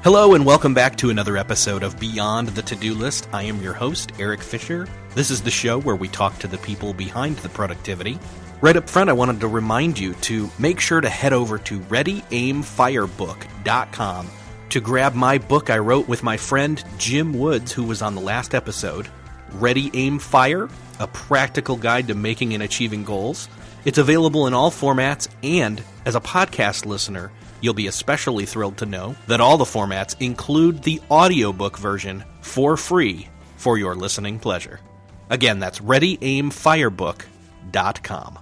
Hello and welcome back to another episode of Beyond the To-Do List. I am your host, Eric Fisher. This is the show where we talk to the people behind the productivity. Right up front, I wanted to remind you to make sure to head over to readyaimfirebook.com to grab my book I wrote with my friend Jim Woods, who was on the last episode, Ready, Aim, Fire, a practical guide to making and achieving goals. It's available in all formats, and as a podcast listener, you'll be especially thrilled to know that all the formats include the audiobook version for free for your listening pleasure. Again, that's readyaimfirebook.com.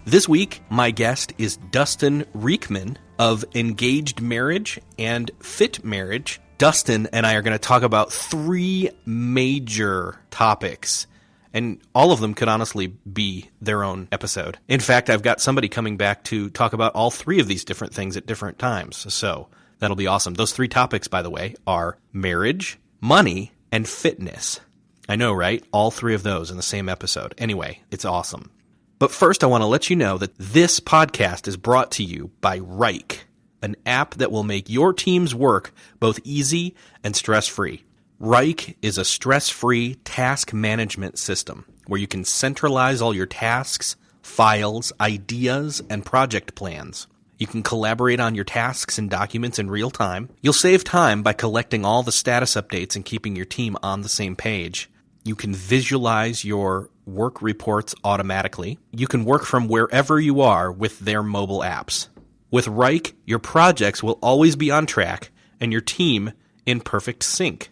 This week, my guest is Dustin Riechmann of Engaged Marriage and Fit Marriage. Dustin and I are going to talk about three major topics, and all of them could honestly be their own episode. In fact, I've got somebody coming back to talk about all three of these different things at different times, so that'll be awesome. Those three topics, by the way, are marriage, money, and fitness. I know, right? All three of those in the same episode. Anyway, it's awesome. But first, I want to let you know that this podcast is brought to you by Riech, an app that will make your team's work both easy and stress-free. Riech is a stress-free task management system where you can centralize all your tasks, files, ideas, and project plans. You can collaborate on your tasks and documents in real time. You'll save time by collecting all the status updates and keeping your team on the same page. You can visualize your work reports automatically. You can work from wherever you are with their mobile apps. With Riech, your projects will always be on track and your team in perfect sync.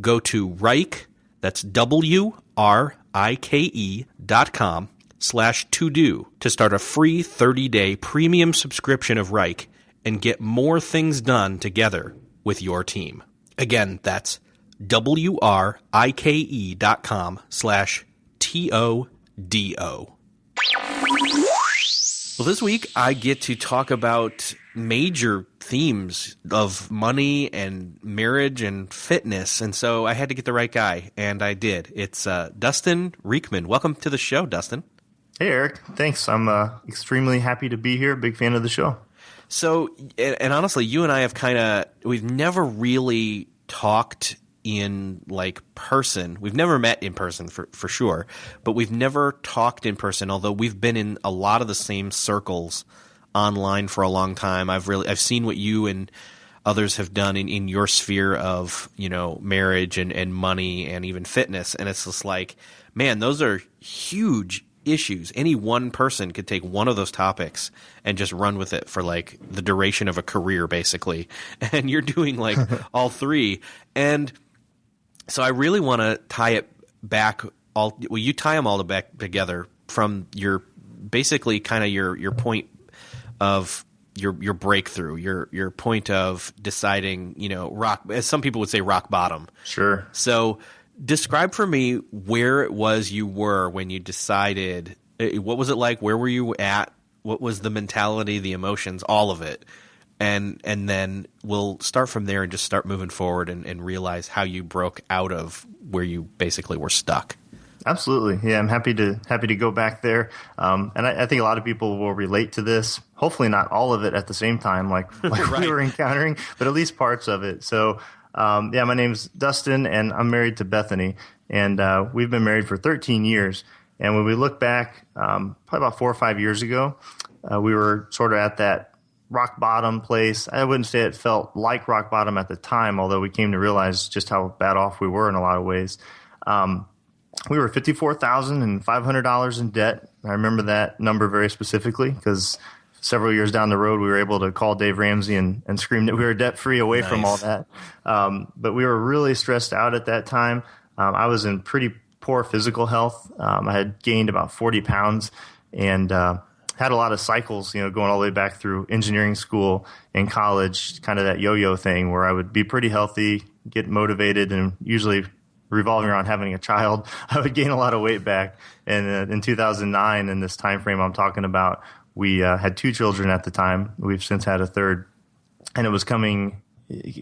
Go to Riech, that's WRIKE.com/to-do to start a free 30-day premium subscription of Riech and get more things done together with your team. Again, that's WRIKE.com/TODO. Well, this week I get to talk about major themes of money and marriage and fitness, and so I had to get the right guy, and I did. It's Dustin Riechmann. Welcome to the show, Dustin. Hey, Eric. Thanks. I'm extremely happy to be here. Big fan of the show. So, and honestly, you and I have we've never really talked in person. We've never met in person for sure, but we've never talked in person, although we've been in a lot of the same circles online for a long time. I've seen what you and others have done in your sphere of, marriage and money and even fitness. And it's just like, man, those are huge issues. Any one person could take one of those topics and just run with it for the duration of a career, basically. And you're doing all three. And so I really want to tie it back you tie them all back together from your basically kind of your point of your breakthrough, your point of deciding, rock, as some people would say, rock bottom. Sure. So describe for me where it was you were when you decided. What was it like? Where were you at? What was the mentality, the emotions, all of it? And then we'll start from there and just start moving forward and realize how you broke out of where you basically were stuck. Absolutely. Yeah, I'm happy to go back there. And I think a lot of people will relate to this. Hopefully not all of it at the same time like right. We were encountering, but at least parts of it. So, my name's Dustin, and I'm married to Bethany. And we've been married for 13 years. And when we look back, probably about 4 or 5 years ago, we were sort of at that rock bottom place. I wouldn't say it felt like rock bottom at the time, although we came to realize just how bad off we were in a lot of ways. We were $54,500 in debt. I remember that number very specifically because several years down the road, we were able to call Dave Ramsey and scream that we were debt-free away from all that. But we were really stressed out at that time. I was in pretty poor physical health. I had gained about 40 pounds and had a lot of cycles, going all the way back through engineering school and college, kind of that yo-yo thing where I would be pretty healthy, get motivated, and usually revolving around having a child, I would gain a lot of weight back. And in 2009, in this time frame I'm talking about, we had 2 children at the time. We've since had a third. And it was coming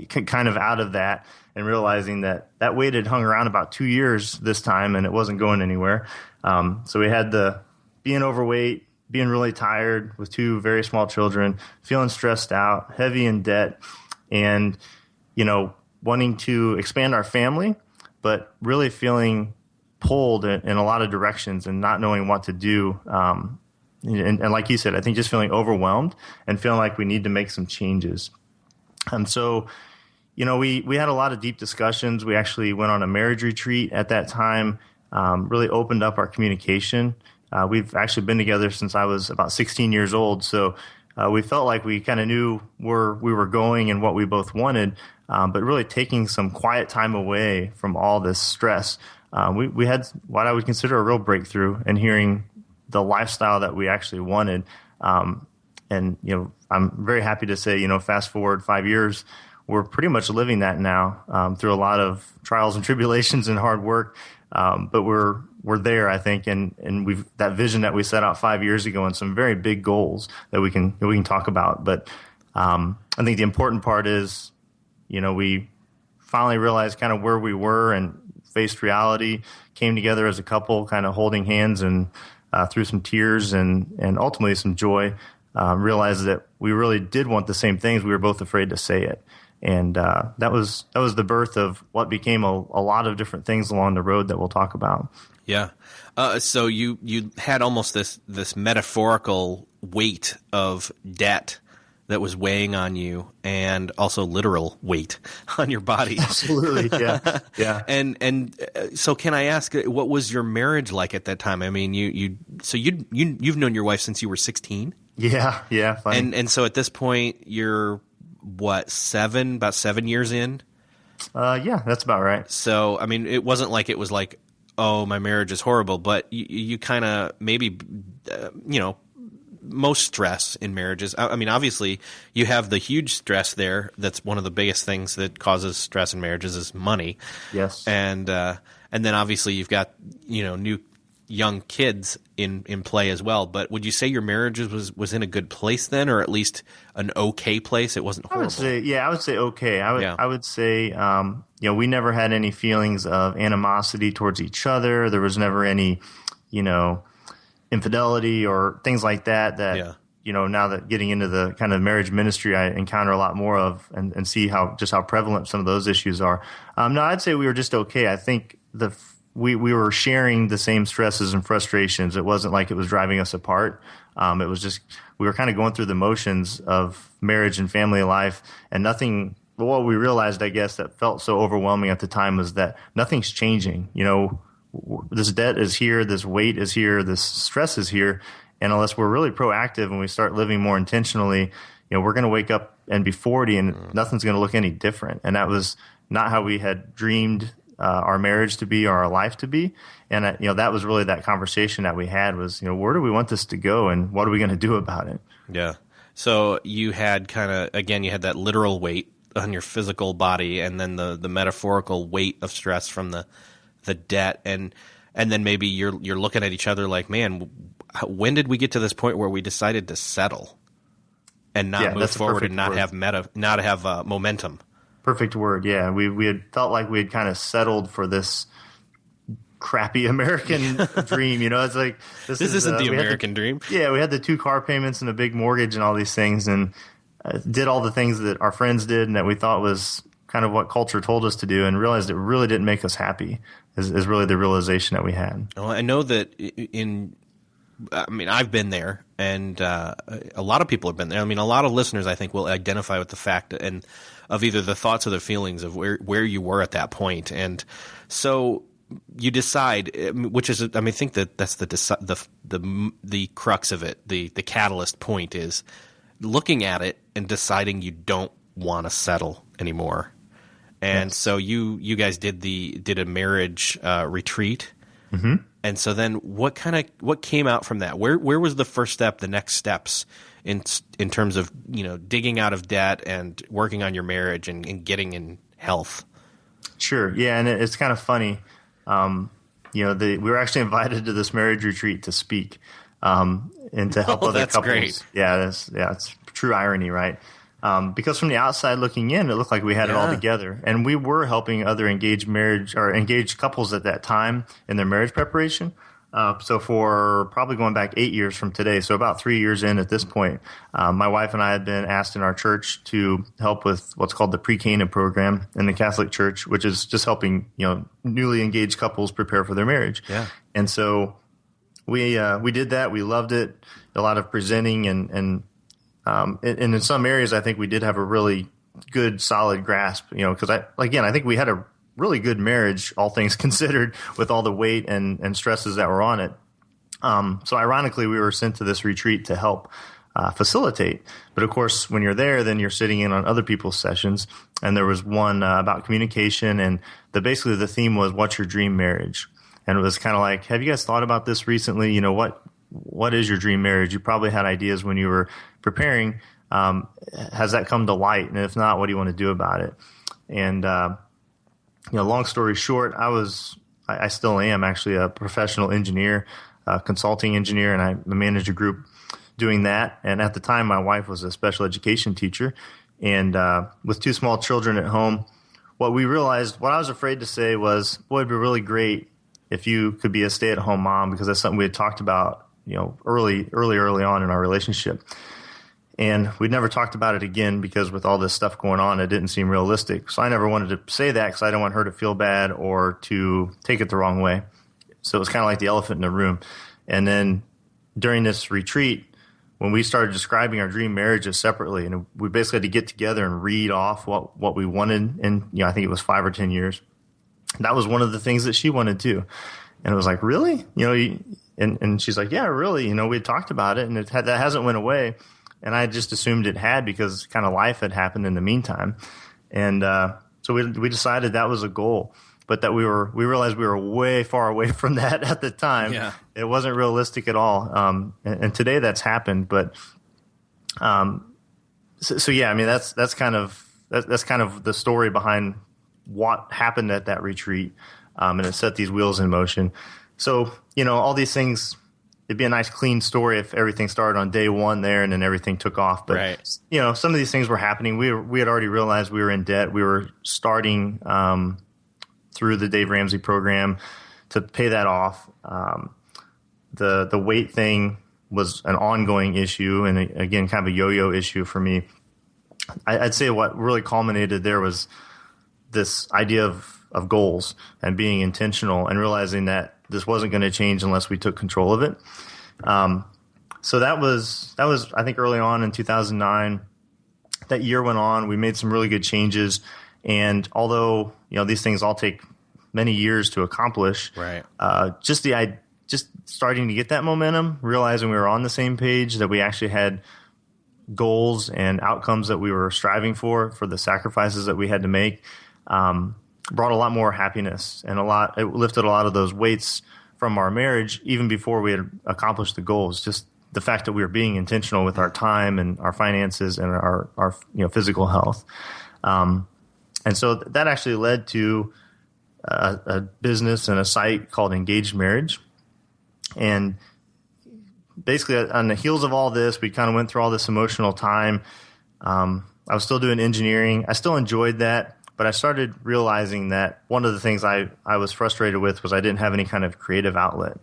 kind of out of that and realizing that weight had hung around about 2 years this time and it wasn't going anywhere. So we had the being overweight, being really tired with 2 very small children, feeling stressed out, heavy in debt. And wanting to expand our family, but really feeling pulled in a lot of directions and not knowing what to do. And like you said, I think just feeling overwhelmed and feeling like we need to make some changes. And so, we had a lot of deep discussions. We actually went on a marriage retreat at that time, really opened up our communication. We've actually been together since I was about 16 years old. So we felt like we kind of knew where we were going and what we both wanted, but really taking some quiet time away from all this stress. We had what I would consider a real breakthrough in hearing the lifestyle that we actually wanted. And I'm very happy to say, fast forward 5 years, we're pretty much living that now through a lot of trials and tribulations and hard work. But we're there, I think, and we've that vision that we set out 5 years ago and some very big goals that we can talk about. But I think the important part is, we finally realized kind of where we were and faced reality, came together as a couple, kind of holding hands and through some tears and ultimately some joy, realized that we really did want the same things. We were both afraid to say it. And that was the birth of what became a lot of different things along the road that we'll talk about. Yeah. So you had almost this metaphorical weight of debt that was weighing on you, and also literal weight on your body. Absolutely. Yeah. Yeah. And so can I ask, what was your marriage like at that time? I mean, you've known your wife since you were 16? Yeah. Yeah. Funny. And so at this point you're about 7 years in? Yeah, that's about right. So, I mean, it wasn't like it was like, oh, my marriage is horrible, but you kind of maybe, most stress in marriages. I mean, obviously you have the huge stress there. That's one of the biggest things that causes stress in marriages is money. Yes. And then obviously you've got, new young kids in play as well. But would you say your marriage was in a good place then, or at least an okay place? It wasn't horrible. I would say okay. I would say, we never had any feelings of animosity towards each other. There was never any, infidelity or things like that. Now that getting into the kind of marriage ministry, I encounter a lot more of and see how prevalent some of those issues are. No, I'd say we were just okay. I think we were sharing the same stresses and frustrations. It wasn't like it was driving us apart. It was just we were kind of going through the motions of marriage and family life, and nothing. What we realized, I guess, that felt so overwhelming at the time was that nothing's changing. This debt is here, this weight is here, this stress is here, and unless we're really proactive and we start living more intentionally, we're going to wake up and be 40 and nothing's going to look any different. And that was not how we had dreamed our marriage to be or our life to be. And that was really that conversation that we had was, where do we want this to go and what are we going to do about it? Yeah. So you had you had that literal weight on your physical body, and then the metaphorical weight of stress from the debt, and then maybe you're looking at each other like, man, when did we get to this point where we decided to settle and not move forward and not have momentum? Perfect word. Yeah, we had felt like we had kind of settled for this crappy American dream. It's like this isn't the American dream. Yeah, we had the 2 car payments and a big mortgage and all these things, and did all the things that our friends did and that we thought was kind of what culture told us to do, and realized it really didn't make us happy. Is really the realization that we had. Well, I know that I've been there, and a lot of people have been there. I mean, a lot of listeners, I think, will identify with the fact and of either the thoughts or the feelings of where you were at that point. And so you decide, which is, I think that's the crux of it. The catalyst point is looking at it and deciding you don't want to settle anymore. And so you guys did a marriage retreat. Mm-hmm. And so then what came out from that? Where was the first step, the next steps in terms of, digging out of debt and working on your marriage and getting in health? Sure. Yeah. And it's kind of funny. We were actually invited to this marriage retreat to speak, and to help other couples. Great. Yeah. It's true irony, right? Because from the outside looking in, it looked like we had it all together, and we were helping other engaged couples at that time in their marriage preparation. So for probably going back 8 years from today, so about 3 years in at this point, my wife and I had been asked in our church to help with what's called the pre-Cana program in the Catholic Church, which is just helping, newly engaged couples prepare for their marriage. Yeah. And so we did that. We loved it. A lot of presenting and in some areas, I think we did have a really good, solid grasp, because I think we had a really good marriage, all things considered, with all the weight and stresses that were on it. So ironically, we were sent to this retreat to help facilitate. But of course, when you're there, then you're sitting in on other people's sessions. And there was one about communication, and basically the theme was, what's your dream marriage? And it was kind of like, have you guys thought about this recently? What is your dream marriage? You probably had ideas when you were preparing. Has that come to light? And if not, what do you want to do about it? And long story short, I still am actually a professional engineer, consulting engineer, and I manage a group doing that. And at the time, my wife was a special education teacher. And with 2 small children at home, what I was afraid to say was, boy, it'd be really great if you could be a stay-at-home mom, because that's something we had talked about, early on in our relationship. And we'd never talked about it again because with all this stuff going on, it didn't seem realistic. So I never wanted to say that because I didn't want her to feel bad or to take it the wrong way. So it was kind of like the elephant in the room. And then during this retreat, when we started describing our dream marriages separately, and we basically had to get together and read off what we wanted in, I think it was 5 or 10 years. That was one of the things that she wanted too. And it was like, really? And she's like, yeah, really. We had talked about it, and that hasn't went away. And I just assumed it had because kind of life had happened in the meantime. And so we decided that was a goal, but that we realized we were way far away from that at the time. Yeah. It wasn't realistic at all. And today that's happened. But so yeah, I mean, that's kind of the story behind what happened at that retreat. And it set these wheels in motion. So, all these things, it'd be a nice clean story if everything started on day one there and then everything took off. But, right. Some of these things were happening. We had already realized we were in debt. We were starting through the Dave Ramsey program to pay that off. The weight thing was an ongoing issue, and again, kind of a yo-yo issue for me. I'd say what really culminated there was this idea of goals and being intentional and realizing that this wasn't going to change unless we took control of it. So that was I think early on in 2009. That year went on. We made some really good changes, and although these things all take many years to accomplish, right? Just starting to get that momentum, realizing we were on the same page, that we actually had goals and outcomes that we were striving for the sacrifices that we had to make, brought a lot more happiness and it lifted a lot of those weights from our marriage even before we had accomplished the goals. Just the fact that we were being intentional with our time and our finances and our physical health. And so that actually led to a business and a site called Engaged Marriage. And basically on the heels of all this, we kind of went through all this emotional time. I was still doing engineering. I still enjoyed that. But I started realizing that one of the things I was frustrated with was I didn't have any kind of creative outlet.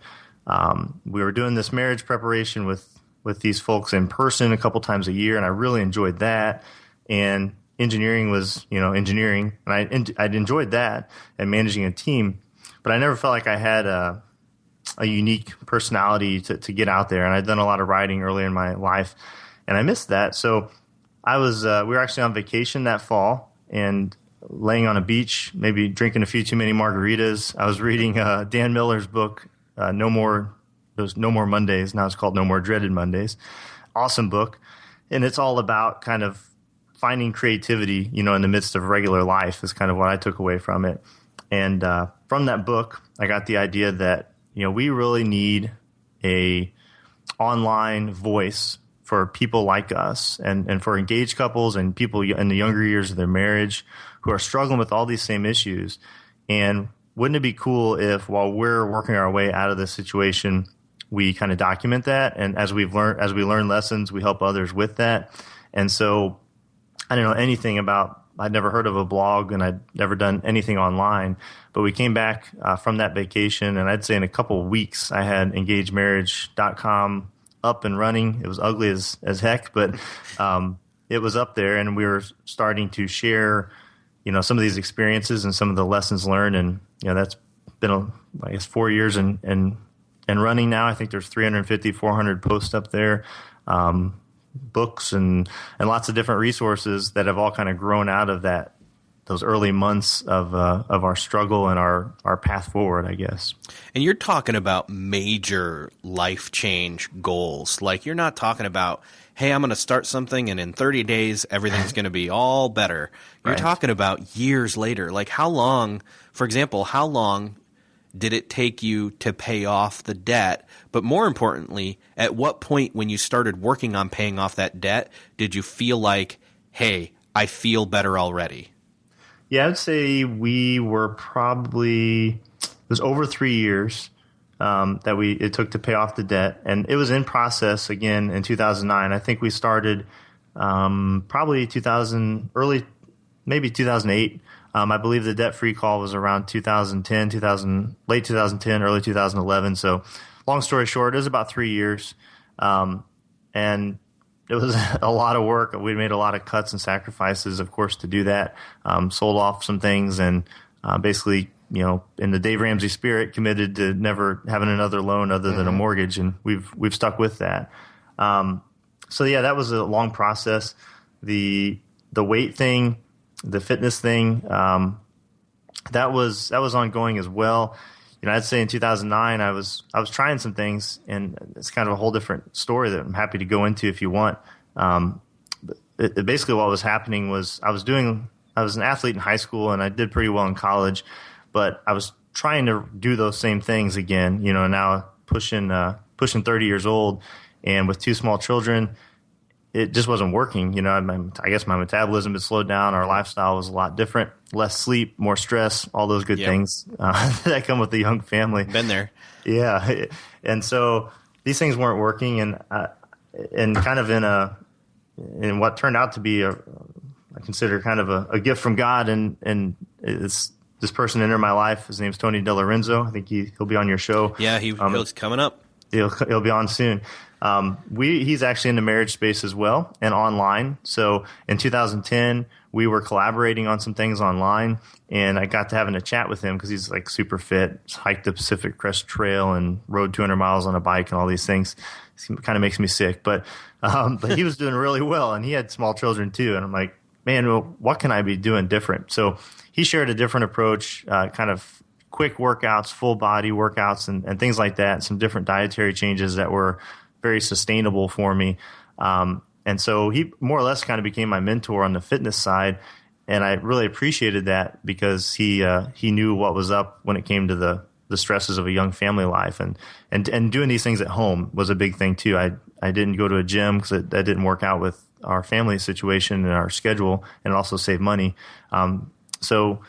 We were doing this marriage preparation with these folks in person a couple times a year, and I really enjoyed that. And engineering was, engineering, and I'd enjoyed that and managing a team. But I never felt like I had a unique personality to get out there. And I'd done a lot of writing earlier in my life, and I missed that. So we were actually on vacation that fall, and laying on a beach, maybe drinking a few too many margaritas. I was reading Dan Miller's book, No More Mondays. Now it's called No More Dreaded Mondays. Awesome book. And it's all about kind of finding creativity, in the midst of regular life is kind of what I took away from it. And from that book, I got the idea that, we really need a online voice for people like us and for engaged couples and people in the younger years of their marriage who are struggling with all these same issues. And wouldn't it be cool if while we're working our way out of this situation, we kind of document that? And as we learn lessons, we help others with that. And so I don't know anything about I'd never heard of a blog and I'd never done anything online. But we came back from that vacation, and I'd say in a couple of weeks, I had engagedmarriage.com up and running. It was ugly as heck, but it was up there, and we were starting to share, some of these experiences and some of the lessons learned. And, that's been, I guess, 4 years and running now. I think there's 350, 400 posts up there, books and lots of different resources that have all kind of grown out of those early months of our struggle and our path forward, I guess. And you're talking about major life change goals. Like, you're not talking about, hey, I'm going to start something and in 30 days everything's going to be all better. You're talking about years later. Like, how long did it take you to pay off the debt? But more importantly, at what point when you started working on paying off that debt did you feel like, hey, I feel better already? Yeah, I'd say we were probably, it was over 3 years that it took to pay off the debt. And it was in process again in 2009. I think we started probably maybe 2008. I believe the debt-free call was around 2010, late 2010, early 2011. So long story short, it was about 3 years. And it was a lot of work. We made a lot of cuts and sacrifices, of course, to do that. Sold off some things and basically, in the Dave Ramsey spirit, committed to never having another loan other than a mortgage, and we've stuck with that. So yeah, that was a long process. The weight thing, the fitness thing, that was ongoing as well. I'd say in 2009, I was trying some things, and it's kind of a whole different story that I'm happy to go into if you want. Basically, what was happening was I was an athlete in high school, and I did pretty well in college, but I was trying to do those same things again. Now pushing 30 years old, and with two small children, it just wasn't working. I guess my metabolism had slowed down. Our lifestyle was a lot different. Less sleep, more stress, all those good things that come with a young family. Been there. Yeah. And so these things weren't working, and kind of in what turned out to be I consider kind of a gift from God. And it's this person entered my life. His name's Tony DeLorenzo. I think he'll be on your show. Yeah, he's coming up. He'll be on soon. He's actually in the marriage space as well and online. So in 2010, we were collaborating on some things online, and I got to having a chat with him because he's like super fit, hiked the Pacific Crest Trail and rode 200 miles on a bike and all these things. It kind of makes me sick, but he was doing really well, and he had small children too. And I'm like, man, well, what can I be doing different? So he shared a different approach, kind of quick workouts, full body workouts, and things like that. Some different dietary changes that were very sustainable for me. And so he more or less kind of became my mentor on the fitness side. And I really appreciated that because he knew what was up when it came to the stresses of a young family life. And doing these things at home was a big thing too. I didn't go to a gym because that didn't work out with our family situation and our schedule, and it also saved money. So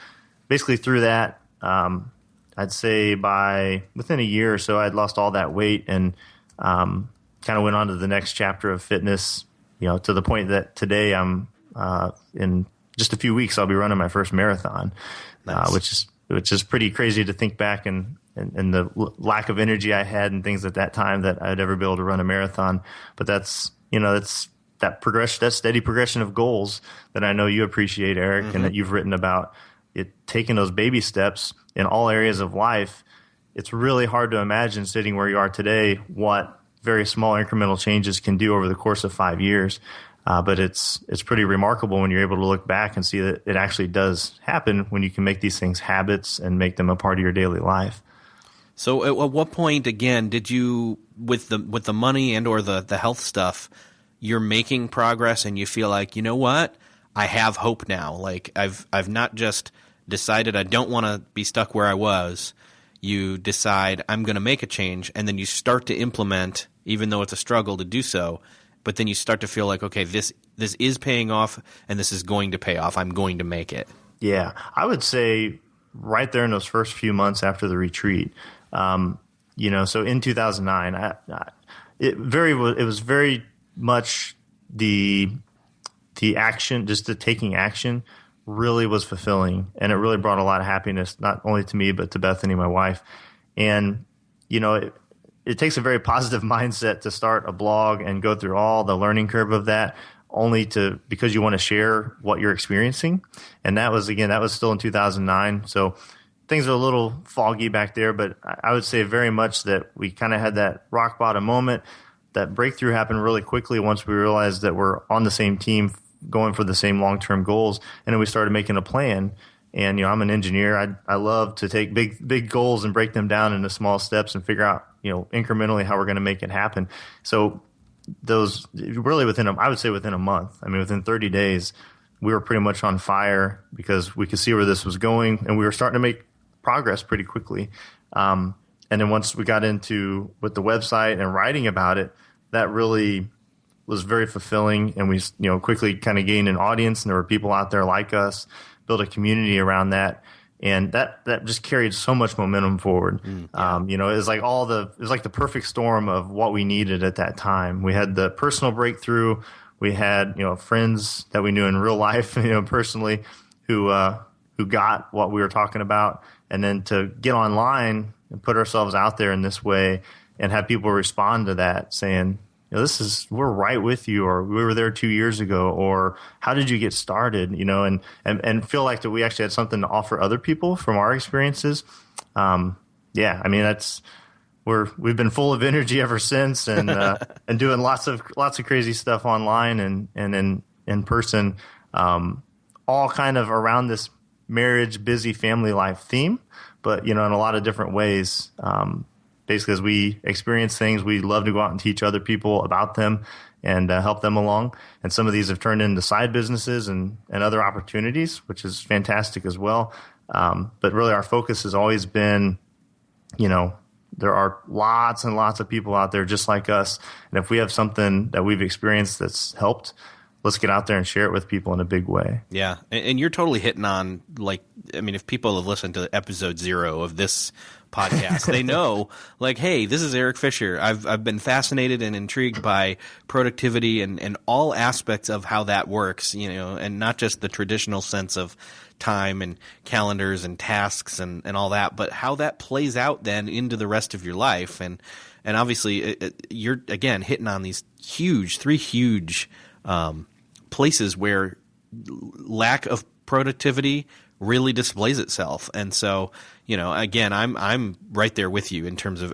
basically through that, I'd say within a year or so, I'd lost all that weight and kind of went on to the next chapter of fitness, to the point that today I'm in just a few weeks, I'll be running my first marathon. Nice. Which is pretty crazy to think back and the lack of energy I had and things at that time that I'd ever be able to run a marathon. But that's that progression, that steady progression of goals that I know you appreciate, Eric, and that you've written about. Taking those baby steps in all areas of life. It's really hard to imagine sitting where you are today what very small incremental changes can do over the course of 5 years. But it's pretty remarkable when you're able to look back and see that it actually does happen when you can make these things habits and make them a part of your daily life. So at what point, again, did you, with the money and or the health stuff, you're making progress and you feel like, you know what, I have hope now. Like I've not just decided I don't want to be stuck where I was. You decide I'm going to make a change, and then you start to implement, even though it's a struggle to do so. But then you start to feel like, okay, this is paying off, and this is going to pay off. I'm going to make it. Yeah, I would say right there in those first few months after the retreat, so in 2009, it was very much the action, just the taking action, really was fulfilling, and it really brought a lot of happiness, not only to me, but to Bethany, my wife. And, it takes a very positive mindset to start a blog and go through all the learning curve of that, because you want to share what you're experiencing. And that was still in 2009. So things are a little foggy back there, but I would say very much that we kind of had that rock bottom moment. That breakthrough happened really quickly once we realized that we're on the same team going for the same long-term goals. And then we started making a plan. And, I'm an engineer. I love to take big goals and break them down into small steps and figure out, incrementally how we're going to make it happen. So those really within a month, within 30 days, we were pretty much on fire because we could see where this was going, and we were starting to make progress pretty quickly. And then once we got into with the website and writing about it, that really was very fulfilling. And we, quickly kind of gained an audience, and there were people out there like us, built a community around that. And that just carried so much momentum forward. Yeah. It was like the perfect storm of what we needed at that time. We had the personal breakthrough. We had, friends that we knew in real life, personally, who got what we were talking about. And then to get online and put ourselves out there in this way and have people respond to that saying, we're right with you, or we were there 2 years ago, or how did you get started, and feel like that we actually had something to offer other people from our experiences. We've been full of energy ever since, and and doing lots of crazy stuff online and in person, all kind of around this marriage, busy family life theme, but in a lot of different ways. Basically, as we experience things, we love to go out and teach other people about them and help them along. And some of these have turned into side businesses and other opportunities, which is fantastic as well. But really, our focus has always been, there are lots and lots of people out there just like us. And if we have something that we've experienced that's helped, let's get out there and share it with people in a big way. Yeah. And you're totally hitting on, if people have listened to episode 0 of this podcast, they know, hey, this is Eric Fisher. I've been fascinated and intrigued by productivity and all aspects of how that works, and not just the traditional sense of time and calendars and tasks and all that, but how that plays out then into the rest of your life. And obviously you're, again, hitting on these three huge places where lack of productivity really displays itself. And so, again, I'm right there with you in terms of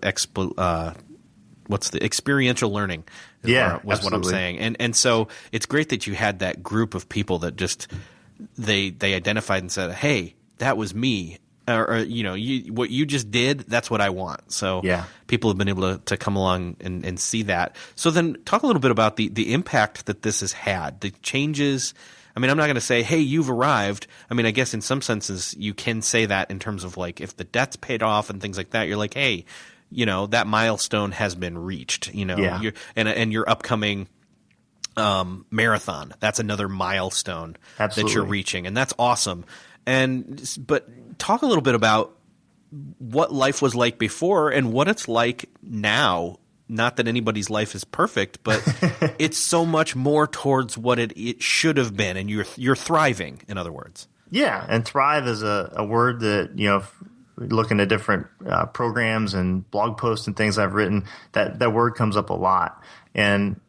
what's the experiential learning was what I'm saying. And so it's great that you had that group of people that just they identified and said, hey, that was me. Or what you just did, that's what I want. So people have been able to come along and see that. So then talk a little bit about the impact that this has had, the changes. I'm not going to say, hey, you've arrived. I guess in some senses you can say that in terms of if the debt's paid off and things like that, you're like, hey, that milestone has been reached, and your upcoming marathon, that's another milestone that you're reaching. And that's awesome. But talk a little bit about what life was like before and what it's like now. Not that anybody's life is perfect, but it's so much more towards what it should have been, and you're thriving, in other words. Yeah, and thrive is a word that, looking at different programs and blog posts and things I've written, that word comes up a lot. And,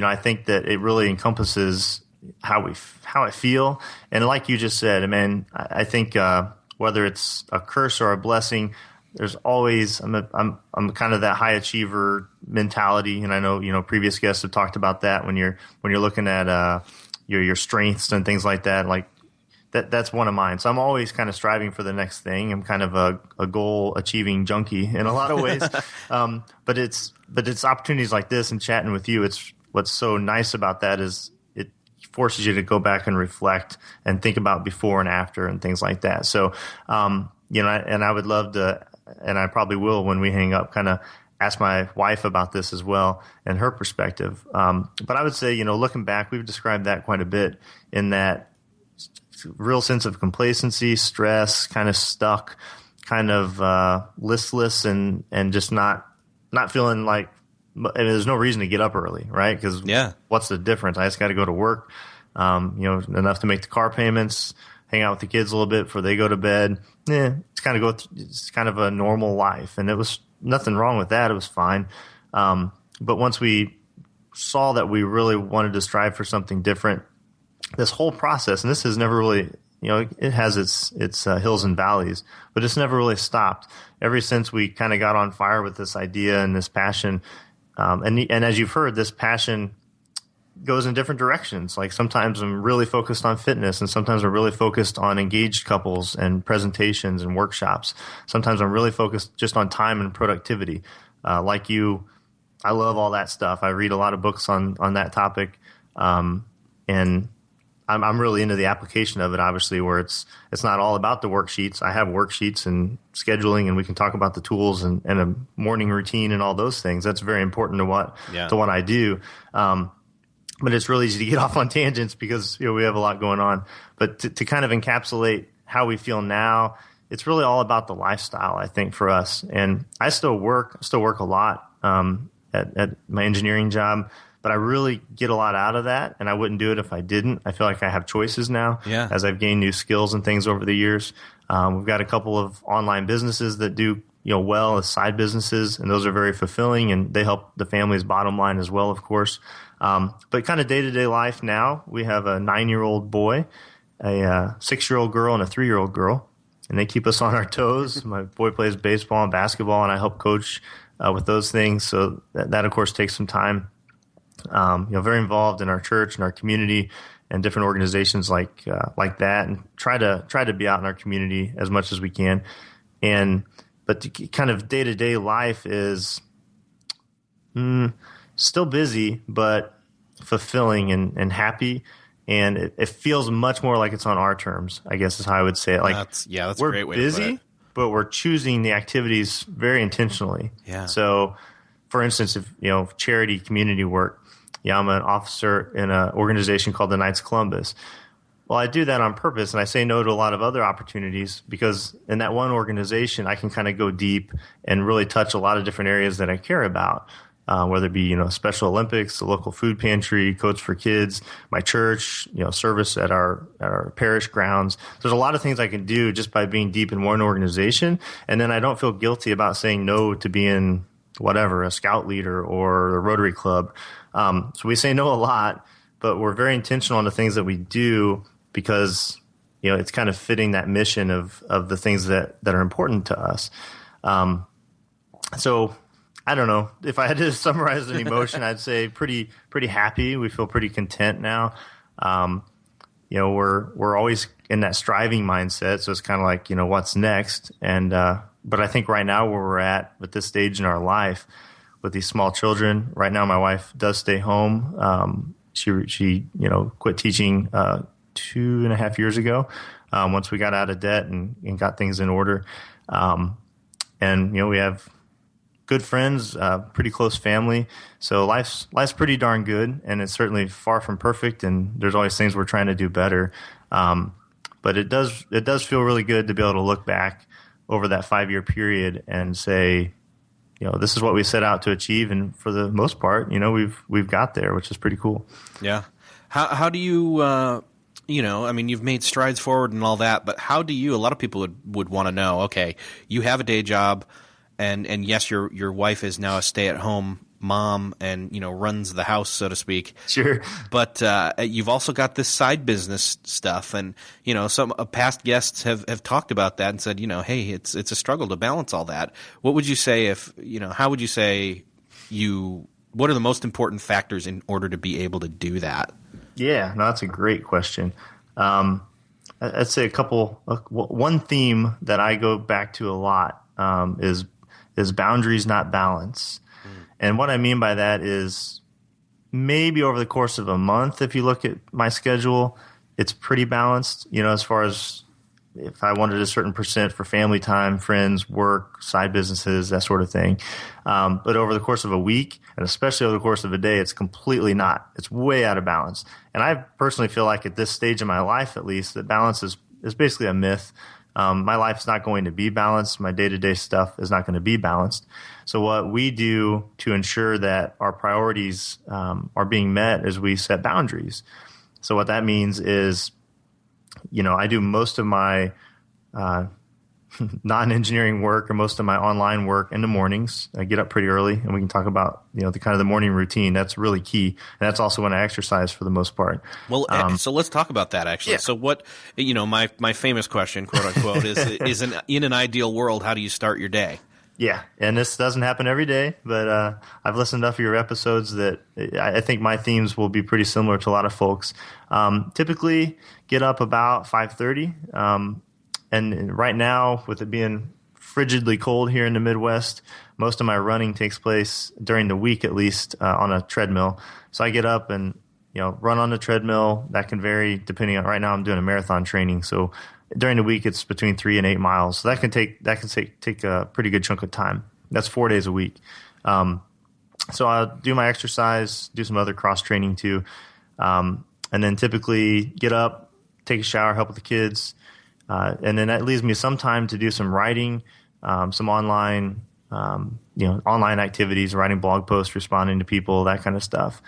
I think that it really encompasses how I feel. And like you just said, I think whether it's a curse or a blessing, there's always I'm kind of that high achiever mentality, and I know previous guests have talked about that when you're looking at your strengths and things like that. That's one of mine. So I'm always kind of striving for the next thing. I'm kind of a goal achieving junkie in a lot of ways. But it's opportunities like this and chatting with you. It's what's so nice about that is it forces you to go back and reflect and think about before and after and things like that. So and I would love to. And I probably will when we hang up, kind of ask my wife about this as well and her perspective. But I would say, looking back, we've described that quite a bit in that real sense of complacency, stress, kind of stuck, kind of listless, and just not feeling like there's no reason to get up early, right? Because what's the difference? I just got to go to work, enough to make the car payments, hang out with the kids a little bit before they go to bed. It's kind of a normal life. And it was nothing wrong with that. It was fine. But once we saw that we really wanted to strive for something different, this whole process, and this has never really, it has its hills and valleys, but it's never really stopped. Ever since we kind of got on fire with this idea and this passion, and as you've heard, this passion goes in different directions. Like sometimes I'm really focused on fitness, and sometimes I'm really focused on engaged couples and presentations and workshops. Sometimes I'm really focused just on time and productivity. Like you, I love all that stuff. I read a lot of books on that topic, and I'm really into the application of it, obviously, where it's not all about the worksheets. I have worksheets and scheduling, and we can talk about the tools and a morning routine and all those things. That's very important to what I do. But it's really easy to get off on tangents because we have a lot going on. But to kind of encapsulate how we feel now, it's really all about the lifestyle, I think, for us. And I still work a lot at my engineering job. But I really get a lot out of that, and I wouldn't do it if I didn't. I feel like I have choices now as I've gained new skills and things over the years. We've got a couple of online businesses that do well as side businesses, and those are very fulfilling, and they help the family's bottom line as well, of course. But kind of day-to-day life now, we have a 9-year-old boy, a 6-year-old girl, and a 3-year-old girl, and they keep us on our toes. My boy plays baseball and basketball, and I help coach with those things, so that of course, takes some time. Very involved in our church and our community and different organizations like that, and try to be out in our community as much as we can. But the kind of day-to-day life is still busy, but fulfilling and happy. And it feels much more like it's on our terms, I guess is how I would say it. Like that's a we're great way busy, to put it. But we're choosing the activities very intentionally. Yeah. So, for instance, if charity community work, I'm an officer in an organization called the Knights of Columbus. Well, I do that on purpose, and I say no to a lot of other opportunities because in that one organization, I can kind of go deep and really touch a lot of different areas that I care about, whether it be Special Olympics, the local food pantry, Coats for Kids, my church, service at our parish grounds. There's a lot of things I can do just by being deep in one organization, and then I don't feel guilty about saying no to being whatever, a scout leader or the Rotary Club. So we say no a lot, but we're very intentional on the things that we do because, it's kind of fitting that mission of the things that are important to us. So I don't know if I had to summarize an emotion, I'd say pretty happy. We feel pretty content now. We're always in that striving mindset. So it's kind of like, what's next? And, but I think right now where we're at this stage in our life, with these small children. Right now, my wife does stay home. She quit teaching 2.5 years ago. Once we got out of debt and got things in order, and we have good friends, pretty close family. So life's pretty darn good, and it's certainly far from perfect. And there's always things we're trying to do better. But it does feel really good to be able to look back over that 5-year period and say, this is what we set out to achieve, and for the most part, we've got there, which is pretty cool. Yeah. How do you, you've made strides forward and all that, but how do you? A lot of people would want to know. Okay, you have a day job, and yes, your wife is now a stay-at-home mom and runs the house, so to speak. Sure. But you've also got this side business stuff, and some past guests have talked about that and said, hey, it's a struggle to balance all that. What would you say how would you say what are the most important factors in order to be able to do that? Yeah, no, that's a great question. I'd say one theme that I go back to a lot is boundaries, not balance. And what I mean by that is maybe over the course of a month, if you look at my schedule, it's pretty balanced, as far as if I wanted a certain percent for family time, friends, work, side businesses, that sort of thing. But over the course of a week, and especially over the course of a day, it's completely not. It's way out of balance. And I personally feel like at this stage of my life, at least, that balance is basically a myth. My life's not going to be balanced. My day-to-day stuff is not going to be balanced. So what we do to ensure that our priorities are being met is we set boundaries. So what that means is, I do most of my non-engineering work or most of my online work in the mornings. I get up pretty early, and we can talk about the morning routine. That's really key, and that's also when I exercise for the most part. Well, so let's talk about that actually. Yeah. So what my famous question, quote unquote, is in an ideal world, how do you start your day? Yeah, and this doesn't happen every day, but I've listened to enough of your episodes that I think my themes will be pretty similar to a lot of folks. Typically, get up about 5:30. And right now, with it being frigidly cold here in the Midwest, most of my running takes place during the week, at least on a treadmill. So I get up and run on the treadmill. That can vary depending on. Right now, I'm doing a marathon training, so during the week it's between 3 and 8 miles. So that can take a pretty good chunk of time. That's 4 days a week. So I'll do my exercise, do some other cross training too, and then typically get up, take a shower, help with the kids. And then that leaves me some time to do some writing, some online, online activities, writing blog posts, responding to people, that kind of stuff,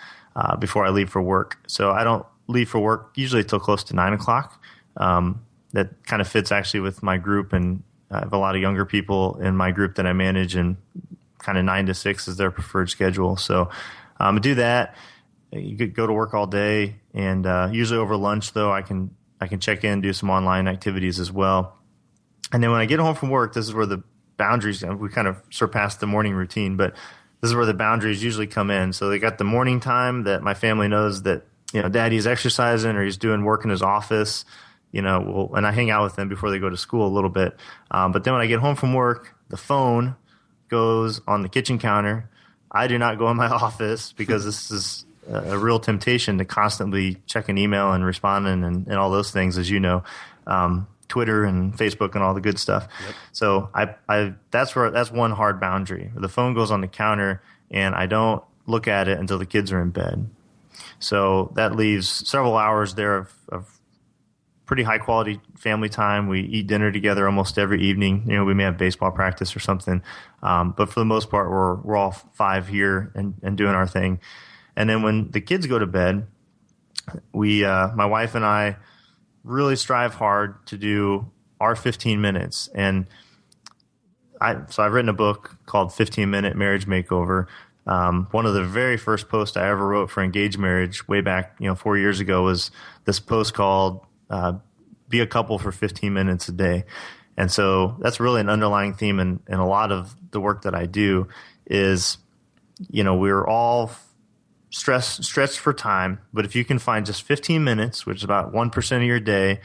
before I leave for work. So I don't leave for work usually till close to 9 o'clock. That kind of fits actually with my group, and I have a lot of younger people in my group that I manage, and kind of 9 to 6 is their preferred schedule. So I do that. You could go to work all day, and usually over lunch, though, I can check in, do some online activities as well. And then when I get home from work, this is where the boundaries, we kind of surpassed the morning routine, but this is where the boundaries usually come in. So they got the morning time that my family knows that, daddy's exercising or he's doing work in his office, and I hang out with them before they go to school a little bit. But then when I get home from work, the phone goes on the kitchen counter. I do not go in my office because this is a real temptation to constantly check an email and responding and all those things, as you know, Twitter and Facebook and all the good stuff. Yep. So that's one hard boundary. The phone goes on the counter and I don't look at it until the kids are in bed. So that leaves several hours there of pretty high quality family time. We eat dinner together almost every evening. We may have baseball practice or something, but for the most part, we're all 5 here and doing our thing. And then when the kids go to bed, my wife and I really strive hard to do our 15 minutes. And I've written a book called 15-Minute Marriage Makeover. One of the very first posts I ever wrote for Engaged Marriage way back, 4 years ago, was this post called Be a Couple for 15 Minutes a Day. And so that's really an underlying theme in a lot of the work that I do is, we're all stretched for time, but if you can find just 15 minutes, which is about 1% of your day,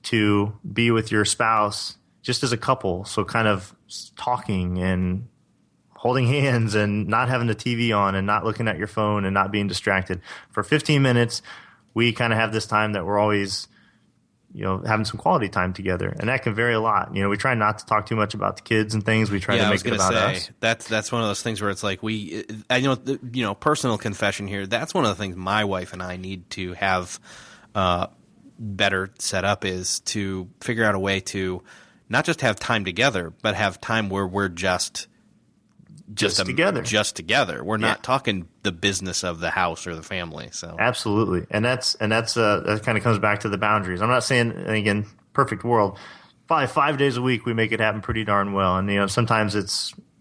to be with your spouse just as a couple, so kind of talking and holding hands and not having the TV on and not looking at your phone and not being distracted. For 15 minutes, we kind of have this time that we're always having some quality time together, and that can vary a lot. We try not to talk too much about the kids and things. We try to make it about us. That's one of those things where it's like personal confession here. That's one of the things my wife and I need to have better set up is to figure out a way to not just have time together, but have time where we're just together. We're not talking the business of the house or the family. So absolutely, and that kind of comes back to the boundaries. I'm not saying, again, perfect world. 5 days a week we make it happen pretty darn well, and sometimes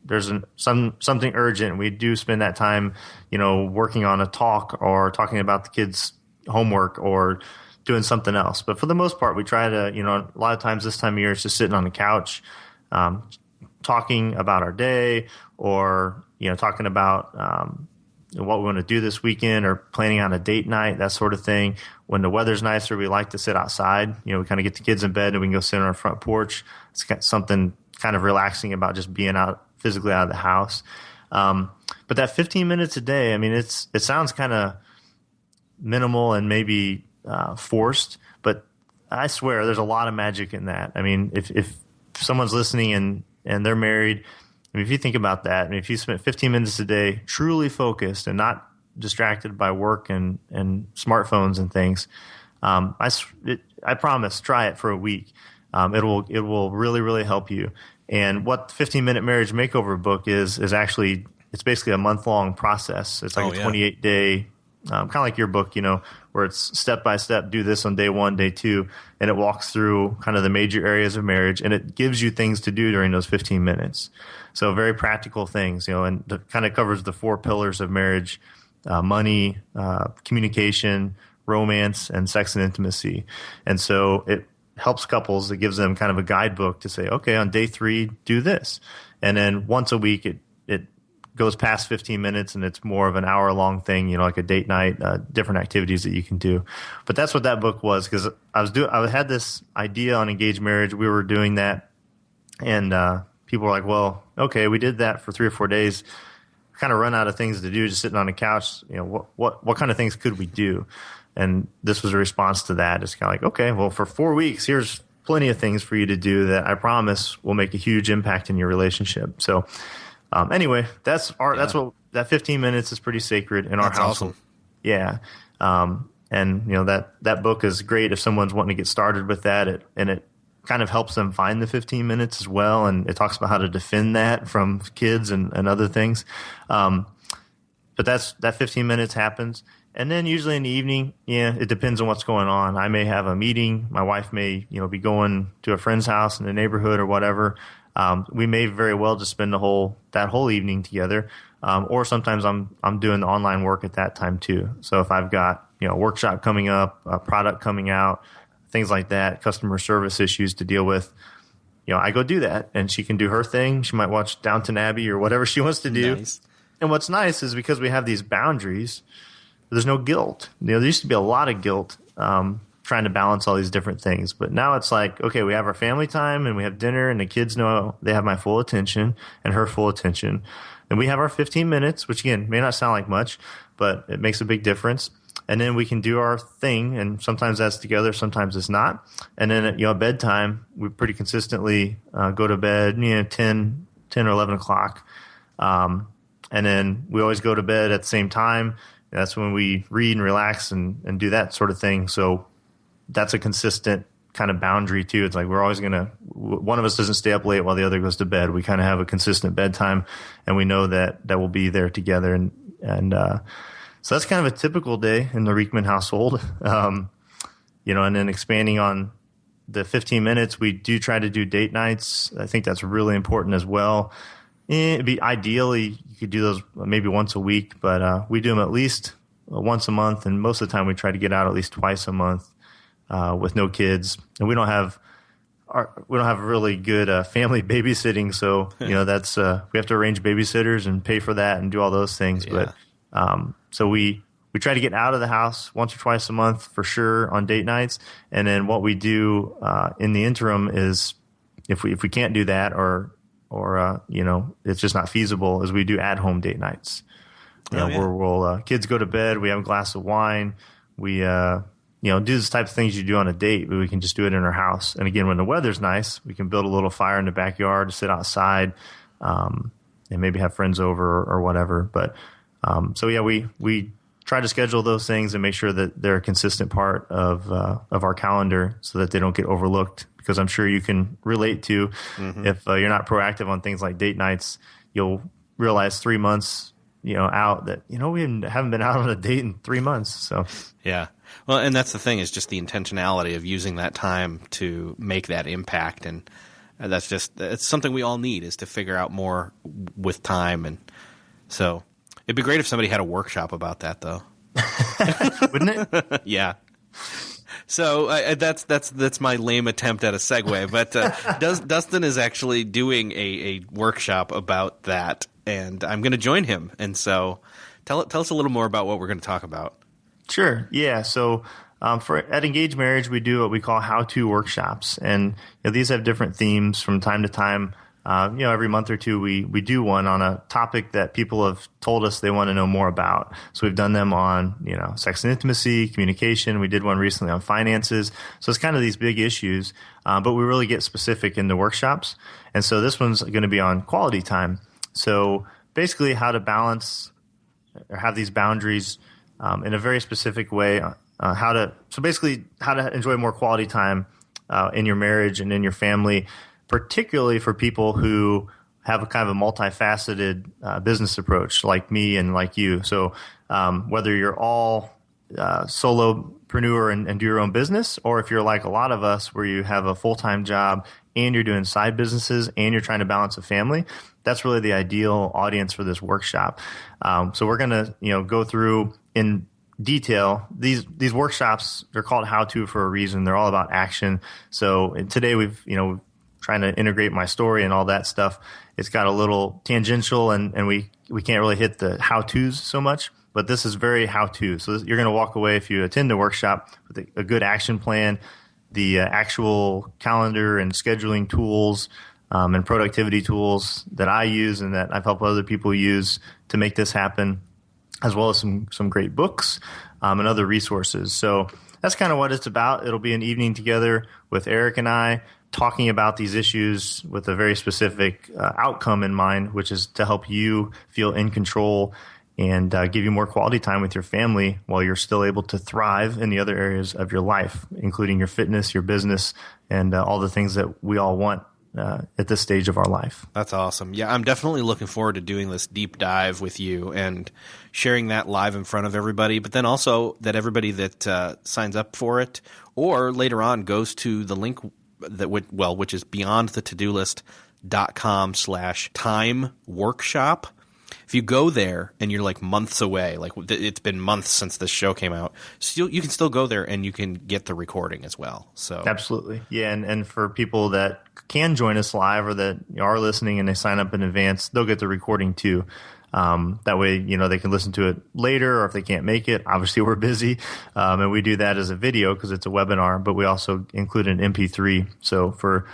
there's something urgent. We do spend that time, working on a talk or talking about the kids' homework or doing something else. But for the most part, we try to, a lot of times this time of year it's just sitting on the couch, talking about our day, or talking about what we want to do this weekend, or planning on a date night, that sort of thing. When the weather's nicer, we like to sit outside. We kind of get the kids in bed and we can go sit on our front porch. It's got something kind of relaxing about just being physically out of the house. But that 15 minutes a day, it sounds kind of minimal and maybe forced, but I swear there's a lot of magic in that. If someone's listening and they're married, if you think about that, if you spent 15 minutes a day truly focused and not distracted by work and smartphones and things, I promise, try it for a week. It will really, really help you. And what the 15-Minute Marriage Makeover book is it's basically a month-long process. It's like a 28-day, kind of like your book, where where it's step by step, do this on day 1, day 2, and it walks through kind of the major areas of marriage, and it gives you things to do during those 15 minutes. So very practical things, and it kind of covers the 4 pillars of marriage: money, communication, romance, and sex and intimacy. And so it helps couples. It gives them kind of a guidebook to say, okay, on day 3, do this. And then once a week, it goes past 15 minutes and it's more of an hour-long thing, like a date night, different activities that you can do. But that's what that book was, because I had this idea on engaged marriage. We were doing that, and people were like, well, okay, we did that for 3 or 4 days. Kind of run out of things to do just sitting on the couch. What kind of things could we do? And this was a response to that. It's kind of like, okay, well, for 4 weeks, here's plenty of things for you to do that I promise will make a huge impact in your relationship. So anyway, that's what that 15 minutes is pretty sacred in our household. Awesome. Yeah. And that book is great if someone's wanting to get started with that. It kind of helps them find the 15 minutes as well. And it talks about how to defend that from kids and other things. But that 15 minutes happens. And then usually in the evening, it depends on what's going on. I may have a meeting. My wife may, be going to a friend's house in the neighborhood or whatever. We may very well just spend that whole evening together. Or sometimes I'm doing the online work at that time too. So if I've got, a workshop coming up, a product coming out, things like that, customer service issues to deal with, I go do that, and she can do her thing. She might watch Downton Abbey or whatever she wants to do. Nice. And what's nice is because we have these boundaries, there's no guilt. There used to be a lot of guilt trying to balance all these different things. But now it's like, okay, we have our family time and we have dinner, and the kids know they have my full attention and her full attention. And we have our 15 minutes, which again may not sound like much, but it makes a big difference. And then we can do our thing, and sometimes that's together, sometimes it's not. And then at bedtime, we pretty consistently go to bed 10 or 11 o'clock. And then we always go to bed at the same time. That's when we read and relax and do that sort of thing. So that's a consistent kind of boundary too. It's like we're always one of us doesn't stay up late while the other goes to bed. We kind of have a consistent bedtime, and we know that we'll be there together. And so that's kind of a typical day in the Riechmann household. And then expanding on the 15 minutes, we do try to do date nights. I think that's really important as well. It'd be ideally you could do those maybe once a week, but we do them at least once a month, and most of the time we try to get out at least twice a month with no kids. And we don't have really good family babysitting, so that's we have to arrange babysitters and pay for that and do all those things. Yeah. But so we try to get out of the house once or twice a month for sure on date nights, and then what we do in the interim is if we can't do that or it's just not feasible, is we do at-home date nights. Where we'll kids go to bed, we have a glass of wine, we do this type of things you do on a date, but we can just do it in our house. And again, when the weather's nice, we can build a little fire in the backyard to sit outside, and maybe have friends over or whatever. But we try to schedule those things and make sure that they're a consistent part of our calendar so that they don't get overlooked. Because I'm sure you can relate to if you're not proactive on things like date nights, you'll realize 3 months out that we haven't been out on a date in 3 months. So yeah, well, and that's the thing, is just the intentionality of using that time to make that impact, and it's something we all need, is to figure out more with time. And so it'd be great if somebody had a workshop about that, though. Wouldn't it? Yeah. So that's my lame attempt at a segue, but Dustin is actually doing a workshop about that, and I'm going to join him. And so tell us a little more about what we're going to talk about. Sure. Yeah. So at Engaged Marriage, we do what we call how-to workshops, and these have different themes from time to time. Every month or two, we do one on a topic that people have told us they want to know more about. So we've done them on, sex and intimacy, communication. We did one recently on finances. So it's kind of these big issues, but we really get specific in the workshops. And so this one's going to be on quality time. So basically how to balance or have these boundaries in a very specific way, how to enjoy more quality time in your marriage and in your family, particularly for people who have a kind of a multifaceted business approach like me and like you. So whether you're all solopreneur and do your own business, or if you're like a lot of us where you have a full-time job and you're doing side businesses and you're trying to balance a family, that's really the ideal audience for this workshop. So we're going to go through in detail. These workshops, they're called how-to for a reason. They're all about action. So today we've trying to integrate my story and all that stuff. It's got a little tangential and we can't really hit the how-tos so much. But this is very how-to. So you're going to walk away, if you attend the workshop, with a good action plan, the actual calendar and scheduling tools and productivity tools that I use and that I've helped other people use to make this happen, as well as some great books and other resources. So that's kind of what it's about. It'll be an evening together with Eric and I talking about these issues with a very specific outcome in mind, which is to help you feel in control and give you more quality time with your family while you're still able to thrive in the other areas of your life, including your fitness, your business, and all the things that we all want at this stage of our life. That's awesome. Yeah, I'm definitely looking forward to doing this deep dive with you and sharing that live in front of everybody, but then also that everybody that signs up for it or later on goes to the link which is beyondthetodolist.com/time workshop. If you go there and you're like months away, like it's been months since this show came out, you can still go there and you can get the recording as well. So absolutely. Yeah. And for people that can join us live or that are listening and they sign up in advance, they'll get the recording too. That way, they can listen to it later, or if they can't make it, obviously we're busy. And we do that as a video because it's a webinar, but we also include an MP3. So for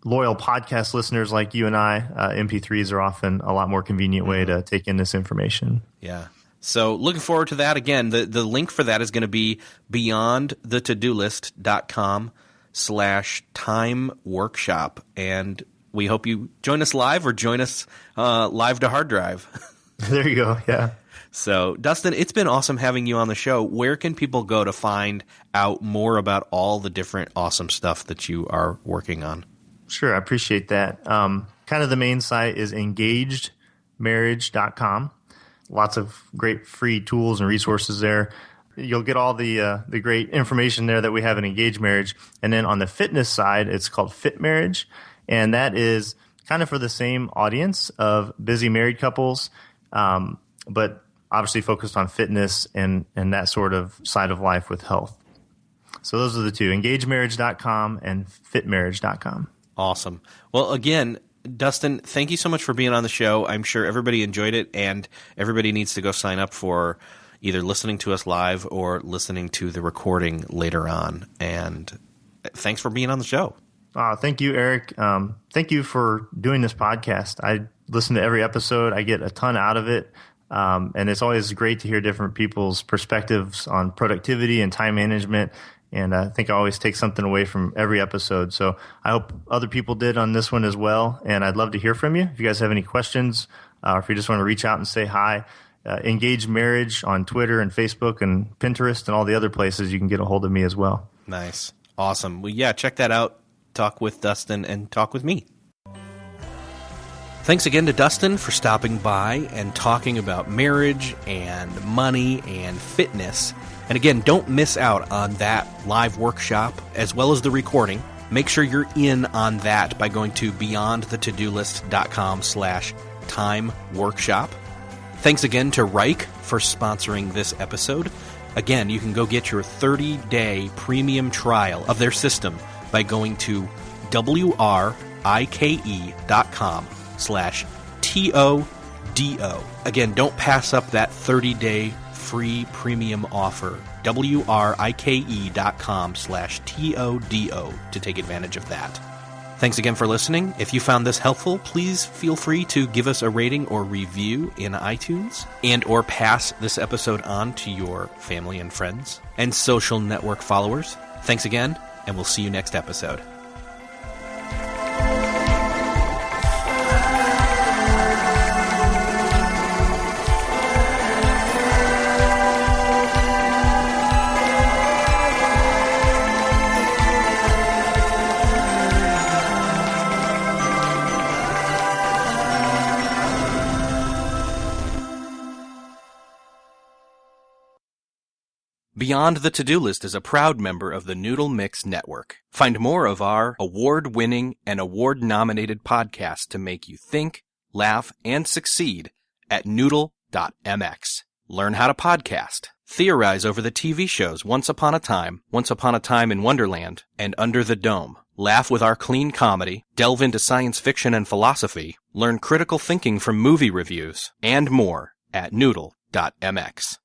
loyal podcast listeners like you and I, MP3s are often a lot more convenient way to take in this information. Yeah. So looking forward to that. Again, the link for that is going to be beyondthetodolist.com/time workshop. And we hope you join us live or join us live to hard drive. There you go. Yeah. So Dustin, it's been awesome having you on the show. Where can people go to find out more about all the different awesome stuff that you are working on? Sure, I appreciate that. Kind of the main site is engagedmarriage.com. Lots of great free tools and resources there. You'll get all the great information there that we have in Engaged Marriage. And then on the fitness side, it's called Fit Marriage. And that is kind of for the same audience of busy married couples, but obviously focused on fitness and that sort of side of life with health. So those are the two, engagedmarriage.com and fitmarriage.com. Awesome. Well, again, Dustin, thank you so much for being on the show. I'm sure everybody enjoyed it, and everybody needs to go sign up for either listening to us live or listening to the recording later on. And thanks for being on the show. Thank you, Eric. Thank you for doing this podcast. I listen to every episode. I get a ton out of it. And it's always great to hear different people's perspectives on productivity and time management. And I think I always take something away from every episode. So I hope other people did on this one as well. And I'd love to hear from you. If you guys have any questions, or if you just want to reach out and say hi, Engage Marriage on Twitter and Facebook and Pinterest and all the other places, you can get a hold of me as well. Nice. Awesome. Well, yeah, check that out. Talk with Dustin and talk with me. Thanks again to Dustin for stopping by and talking about marriage and money and fitness. And again, don't miss out on that live workshop as well as the recording. Make sure you're in on that by going to beyondthetodolist.com/time workshop. Thanks again to Riechmann for sponsoring this episode. Again, you can go get your 30-day premium trial of their system by going to wrike.com/TODO. Again, don't pass up that 30-day free premium offer. wrike.com/TODO to take advantage of that. Thanks again for listening. If you found this helpful, please feel free to give us a rating or review in iTunes and or pass this episode on to your family and friends and social network followers. Thanks again, and we'll see you next episode. Beyond the To-Do List is a proud member of the Noodle.mx Network. Find more of our award-winning and award-nominated podcasts to make you think, laugh, and succeed at Noodle.mx. Learn how to podcast. Theorize over the TV shows Once Upon a Time in Wonderland, and Under the Dome. Laugh with our clean comedy, delve into science fiction and philosophy, learn critical thinking from movie reviews, and more at Noodle.mx.